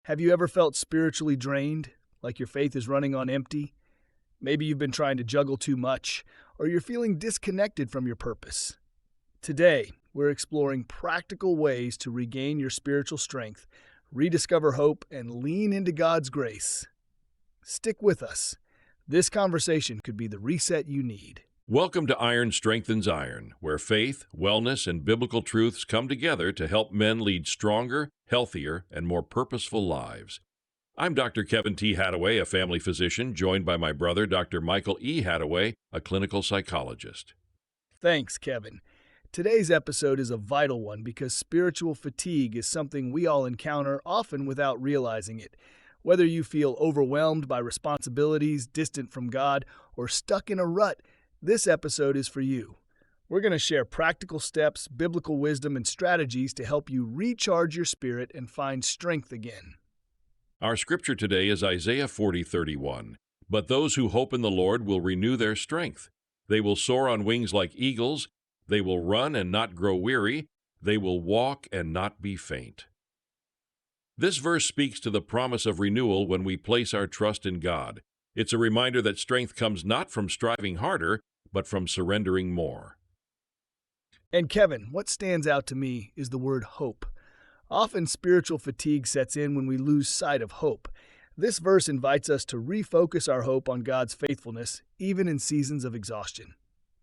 Have you ever felt spiritually drained, like your faith is running on empty? Maybe you've been trying to juggle too much, or you're feeling disconnected from your purpose. Today, we're exploring practical ways to regain your spiritual strength, rediscover hope, and lean into God's grace. Stick with us. This conversation could be the reset you need. Welcome to Iron Strengthens Iron, where faith, wellness, and biblical truths come together to help men lead stronger, healthier, and more purposeful lives. I'm Dr. Kevin T Hattaway, a family physician, joined by my brother, Dr. Michael E. Hattaway, a clinical psychologist. Thanks, Kevin. Today's episode is a vital one because spiritual fatigue is something we all encounter, often without realizing it. Whether you feel overwhelmed by responsibilities, distant from God, or stuck in a rut, this episode is for you. We're going to share practical steps, biblical wisdom, and strategies to help you recharge your spirit and find strength again. Our scripture today is Isaiah 40:31. But those who hope in the Lord will renew their strength. They will soar on wings like eagles. They will run and not grow weary. They will walk and not be faint. This verse speaks to the promise of renewal when we place our trust in God. It's a reminder that strength comes not from striving harder, but from surrendering more. And Kevin, what stands out to me is the word hope. Often spiritual fatigue sets in when we lose sight of hope. This verse invites us to refocus our hope on God's faithfulness, even in seasons of exhaustion.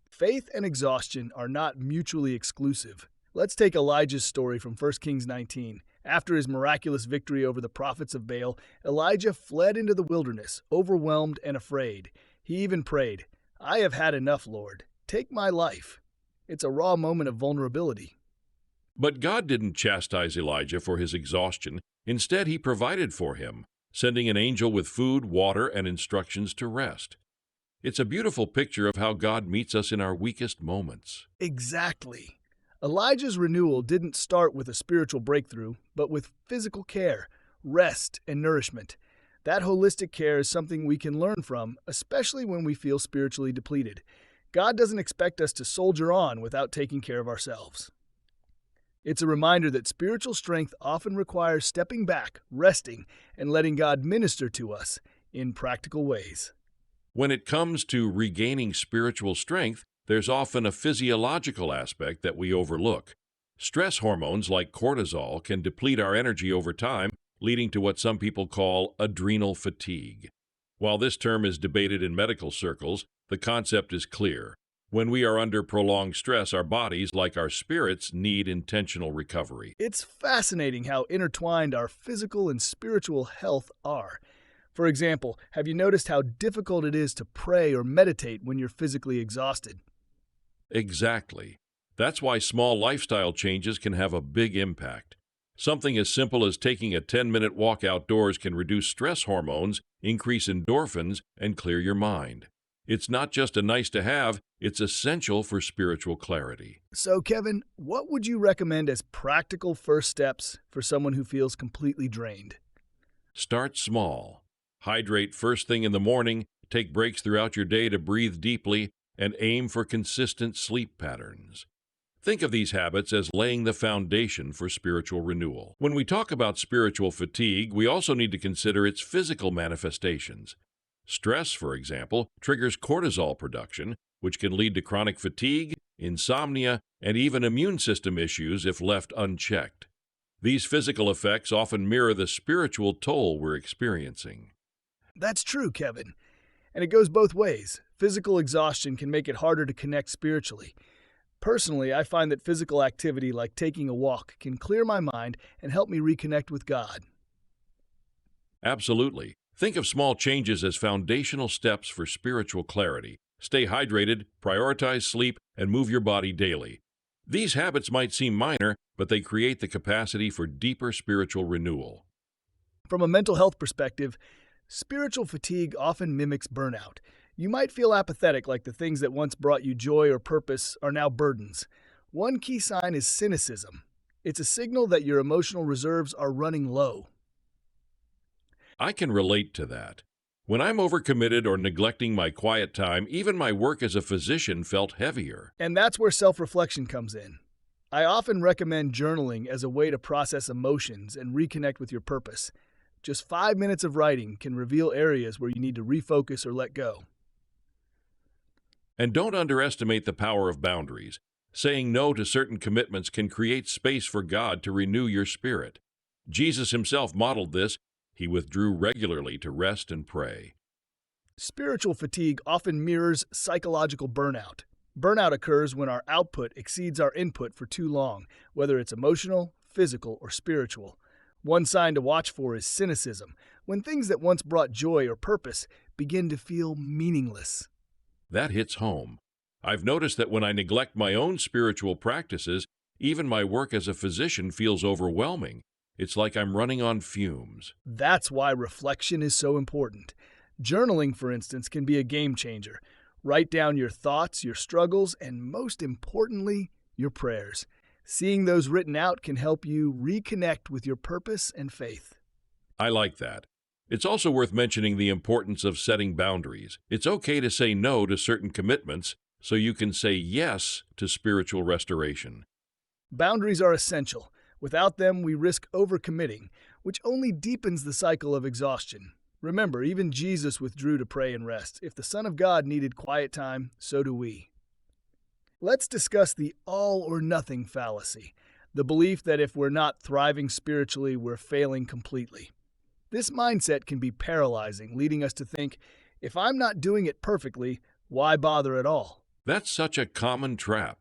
Faith and exhaustion are not mutually exclusive. Let's take Elijah's story from 1 Kings 19. After his miraculous victory over the prophets of Baal, Elijah fled into the wilderness, overwhelmed and afraid. He even prayed, "I have had enough, Lord. Take my life." It's a raw moment of vulnerability. But God didn't chastise Elijah for his exhaustion. Instead, he provided for him, sending an angel with food, water, and instructions to rest. It's a beautiful picture of how God meets us in our weakest moments. Exactly. Elijah's renewal didn't start with a spiritual breakthrough, but with physical care, rest, and nourishment. That holistic care is something we can learn from, especially when we feel spiritually depleted. God doesn't expect us to soldier on without taking care of ourselves. It's a reminder that spiritual strength often requires stepping back, resting, and letting God minister to us in practical ways. When it comes to regaining spiritual strength, there's often a physiological aspect that we overlook. Stress hormones like cortisol can deplete our energy over time, leading to what some people call adrenal fatigue. While this term is debated in medical circles, the concept is clear. When we are under prolonged stress, our bodies, like our spirits, need intentional recovery. It's fascinating how intertwined our physical and spiritual health are. For example, have you noticed how difficult it is to pray or meditate when you're physically exhausted? Exactly. That's why small lifestyle changes can have a big impact. Something as simple as taking a 10-minute walk outdoors can reduce stress hormones, increase endorphins, and clear your mind. It's not just a nice to have, it's essential for spiritual clarity. So, Kevin, what would you recommend as practical first steps for someone who feels completely drained? Start small. Hydrate first thing in the morning, take breaks throughout your day to breathe deeply, and aim for consistent sleep patterns. Think of these habits as laying the foundation for spiritual renewal. When we talk about spiritual fatigue, we also need to consider its physical manifestations. Stress, for example, triggers cortisol production, which can lead to chronic fatigue, insomnia, and even immune system issues if left unchecked. These physical effects often mirror the spiritual toll we're experiencing. That's true, Kevin. And it goes both ways. Physical exhaustion can make it harder to connect spiritually. Personally, I find that physical activity like taking a walk can clear my mind and help me reconnect with God. Absolutely. Think of small changes as foundational steps for spiritual clarity. Stay hydrated, prioritize sleep, and move your body daily. These habits might seem minor, but they create the capacity for deeper spiritual renewal. From a mental health perspective, spiritual fatigue often mimics burnout. You might feel apathetic, like the things that once brought you joy or purpose are now burdens. One key sign is cynicism. It's a signal that your emotional reserves are running low. I can relate to that. When I'm overcommitted or neglecting my quiet time, even my work as a physician felt heavier. And that's where self-reflection comes in. I often recommend journaling as a way to process emotions and reconnect with your purpose. Just 5 minutes of writing can reveal areas where you need to refocus or let go. And don't underestimate the power of boundaries. Saying no to certain commitments can create space for God to renew your spirit. Jesus himself modeled this. He withdrew regularly to rest and pray. Spiritual fatigue often mirrors psychological burnout. Burnout occurs when our output exceeds our input for too long, whether it's emotional, physical, or spiritual. One sign to watch for is cynicism, when things that once brought joy or purpose begin to feel meaningless. That hits home. I've noticed that when I neglect my own spiritual practices, even my work as a physician feels overwhelming. It's like I'm running on fumes. That's why reflection is so important. Journaling, for instance, can be a game changer. Write down your thoughts, your struggles, and most importantly, your prayers. Seeing those written out can help you reconnect with your purpose and faith. I like that. It's also worth mentioning the importance of setting boundaries. It's okay to say no to certain commitments so you can say yes to spiritual restoration. Boundaries are essential. Without them, we risk overcommitting, which only deepens the cycle of exhaustion. Remember, even Jesus withdrew to pray and rest. If the Son of God needed quiet time, so do we. Let's discuss the all or nothing fallacy, the belief that if we're not thriving spiritually, we're failing completely. This mindset can be paralyzing, leading us to think, if I'm not doing it perfectly, why bother at all? That's such a common trap.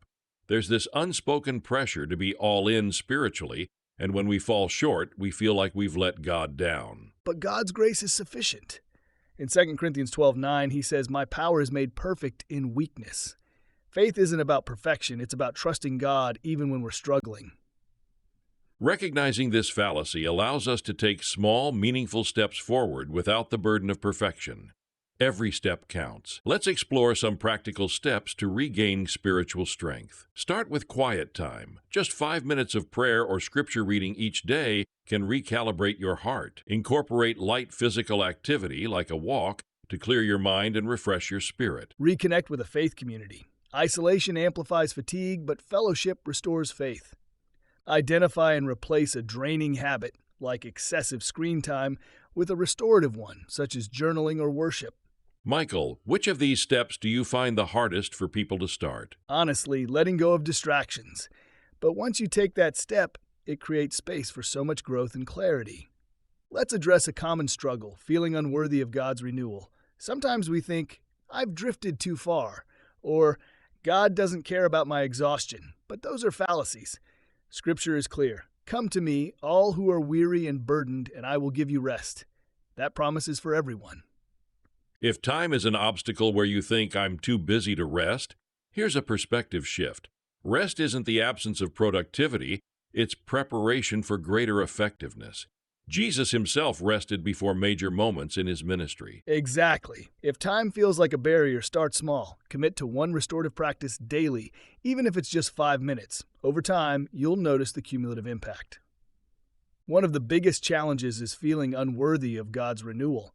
There's this unspoken pressure to be all in spiritually, and when we fall short, we feel like we've let God down. But God's grace is sufficient. In 2 Corinthians 12:9, he says, "My power is made perfect in weakness." Faith isn't about perfection, it's about trusting God even when we're struggling. Recognizing this fallacy allows us to take small, meaningful steps forward without the burden of perfection. Every step counts. Let's explore some practical steps to regain spiritual strength. Start with quiet time. Just 5 minutes of prayer or scripture reading each day can recalibrate your heart. Incorporate light physical activity like a walk to clear your mind and refresh your spirit. Reconnect with a faith community. Isolation amplifies fatigue, but fellowship restores faith. Identify and replace a draining habit, like excessive screen time, with a restorative one, such as journaling or worship. Michael, which of these steps do you find the hardest for people to start? Honestly, letting go of distractions. But once you take that step, it creates space for so much growth and clarity. Let's address a common struggle, feeling unworthy of God's renewal. Sometimes we think, I've drifted too far, or God doesn't care about my exhaustion. But those are fallacies. Scripture is clear. Come to me, all who are weary and burdened, and I will give you rest. That promise is for everyone. If time is an obstacle where you think I'm too busy to rest, here's a perspective shift. Rest isn't the absence of productivity, it's preparation for greater effectiveness. Jesus himself rested before major moments in his ministry. Exactly. If time feels like a barrier, start small. Commit to one restorative practice daily, even if it's just 5 minutes. Over time, you'll notice the cumulative impact. One of the biggest challenges is feeling unworthy of God's renewal.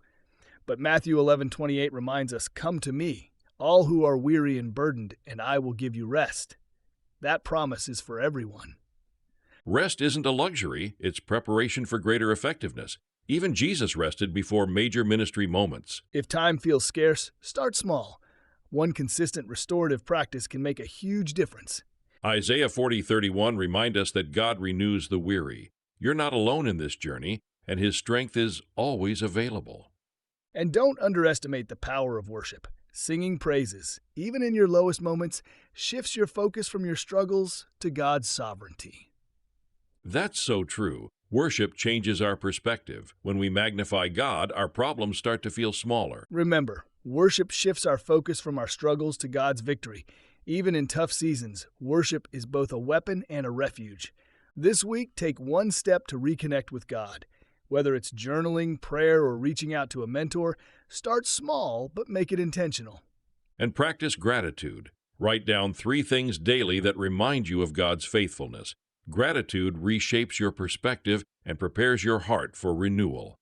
But Matthew 11:28 reminds us, "Come to me, all who are weary and burdened, and I will give you rest." That promise is for everyone. Rest isn't a luxury, it's preparation for greater effectiveness. Even Jesus rested before major ministry moments. If time feels scarce, start small. One consistent restorative practice can make a huge difference. Isaiah 40:31 reminds us that God renews the weary. You're not alone in this journey, and his strength is always available. And don't underestimate the power of worship. Singing praises, even in your lowest moments, shifts your focus from your struggles to God's sovereignty. That's so true. Worship changes our perspective. When we magnify God, our problems start to feel smaller. Remember, worship shifts our focus from our struggles to God's victory. Even in tough seasons, worship is both a weapon and a refuge. This week, take one step to reconnect with God. Whether it's journaling, prayer, or reaching out to a mentor, start small but make it intentional. And practice gratitude. Write down 3 things daily that remind you of God's faithfulness. Gratitude reshapes your perspective and prepares your heart for renewal.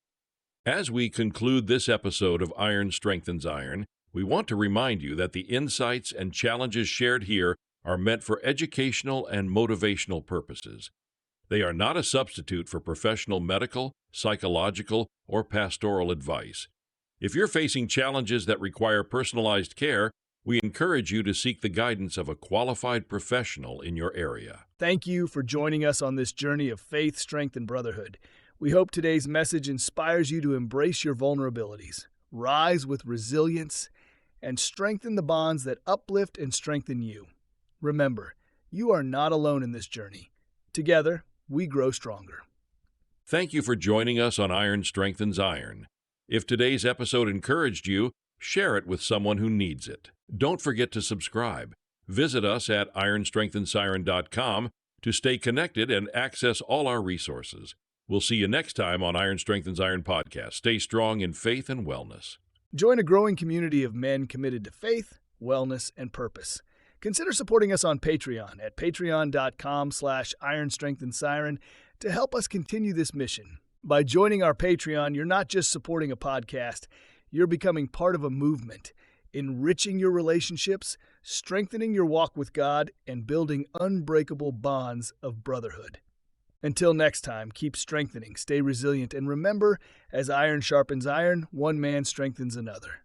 As we conclude this episode of Iron Strengthens Iron, we want to remind you that the insights and challenges shared here are meant for educational and motivational purposes. They are not a substitute for professional medical, psychological, or pastoral advice. If you're facing challenges that require personalized care, we encourage you to seek the guidance of a qualified professional in your area. Thank you for joining us on this journey of faith, strength, and brotherhood. We hope today's message inspires you to embrace your vulnerabilities, rise with resilience, and strengthen the bonds that uplift and strengthen you. Remember, you are not alone in this journey. Together, we grow stronger. Thank you for joining us on Iron Strengthens Iron. If today's episode encouraged you, share it with someone who needs it. Don't forget to subscribe. Visit us at ironstrengthensiren.com to stay connected and access all our resources. We'll see you next time on Iron Strengthens Iron podcast. Stay strong in faith and wellness. Join a growing community of men committed to faith, wellness, and purpose. Consider supporting us on Patreon at patreon.com/ironstrengthensiren to help us continue this mission. By joining our Patreon, you're not just supporting a podcast, you're becoming part of a movement, enriching your relationships, strengthening your walk with God, and building unbreakable bonds of brotherhood. Until next time, keep strengthening, stay resilient, and remember, as iron sharpens iron, one man strengthens another.